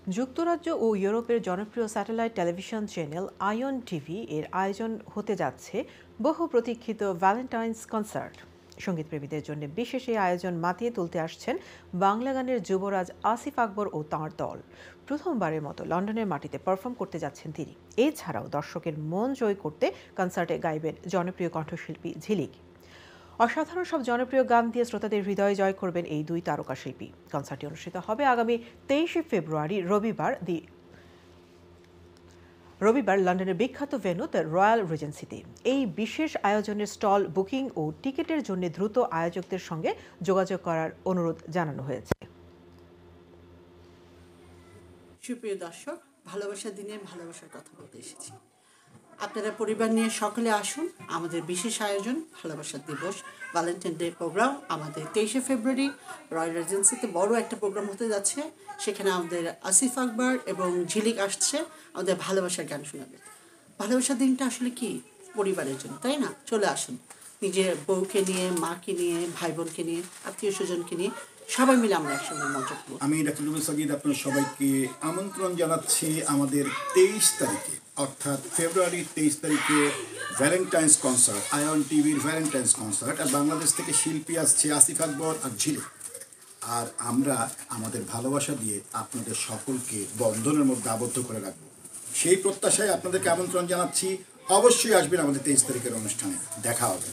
যুক্তরাজ্য ও ইউরোপের জনপ্রিয় satellite television channel ion TV এর আয়োজন হতে যাচ্ছে বহু প্রতীক্ষিত ভ্যালেন্টাইন্স কনসার্ট। সঙ্গীতপ্রেমীদের জন্য বিশেষ এই আয়োজন মাতিয়ে তুলতে আসছেন বাংলা গানের যুবরাজ আসিফ আকবর ও তাঁর দল। প্রথমবারের মতো লন্ডনের মাটিতে পারফর্ম করতে যাচ্ছেন তিনি। এছাড়াও দর্শকের মন জয় করতে কনসার্টে গাইবেন জনপ্রিয় কণ্ঠশিল্পী ঝিলিক। অসাধারণ সব জনপ্রিয় গান দিয়ে শ্রোতাদের হৃদয় জয় করবেন এই দুই তারকা শিল্পী। কনসার্টটি অনুষ্ঠিত হবে আগামী 23শে ফেব্রুয়ারি রবিবার লন্ডনের বিখ্যাত ভেন্যু দ্য রয়্যাল রিজেন্সিতে। এই বিশেষ আয়োজনের স্টল বুকিং ও টিকিটের জন্য দ্রুত আয়োজকদের সঙ্গে যোগাযোগ করার অনুরোধ জানানো হয়েছে। সুপ্রিয় দর্শক, ভালোবাসার দিনে ভালোবাসার কথা বলতে এসেছি। আপনারা পরিবার নিয়ে সকলে আসুন। আমাদের বিশেষ আয়োজন ভালোবাসার দিবস ভ্যালেন্টাইন ডে প্রোগ্রাম আমাদের 23শে ফেব্রুয়ারি রয়্যাল রিজেন্সিতে বড় একটা প্রোগ্রাম হতে যাচ্ছে। সেখানে আমাদের আসিফ আকবর এবং ঝিলিক আসছে আমাদের ভালোবাসার গান শোনাবে। ভালোবাসার দিনটা আসলে কি পরিবারের জন্য, তাই না? চলে আসুন, নিজের বউকে নিয়ে, মাকে নিয়ে, ভাই বোনকে নিয়ে, আত্মীয় স্বজনকে নিয়ে সবাই মিলে আমরা একসঙ্গে মজা করব। আমি ডাক্তার রুবেল সাজিদ আপনার সবাইকে আমন্ত্রণ জানাচ্ছি আমাদের 23 তারিখে, অর্থাৎ ফেব্রুয়ারি 23 তারিখে ভ্যালেন্টাইন্স কনসার্ট, আয়ন টিভির ভ্যালেন্টাইন্স কনসার্ট। আর বাংলাদেশ থেকে শিল্পী আসছে আসিফ আকবর আর ঝিলিক। আর আমরা আমাদের ভালোবাসা দিয়ে আপনাদের সকলকে বন্ধনের মধ্যে আবদ্ধ করে রাখবো, সেই প্রত্যাশায় আপনাদেরকে আমন্ত্রণ জানাচ্ছি। অবশ্যই আসবেন আমাদের 23 তারিখের অনুষ্ঠানে, দেখা হবে।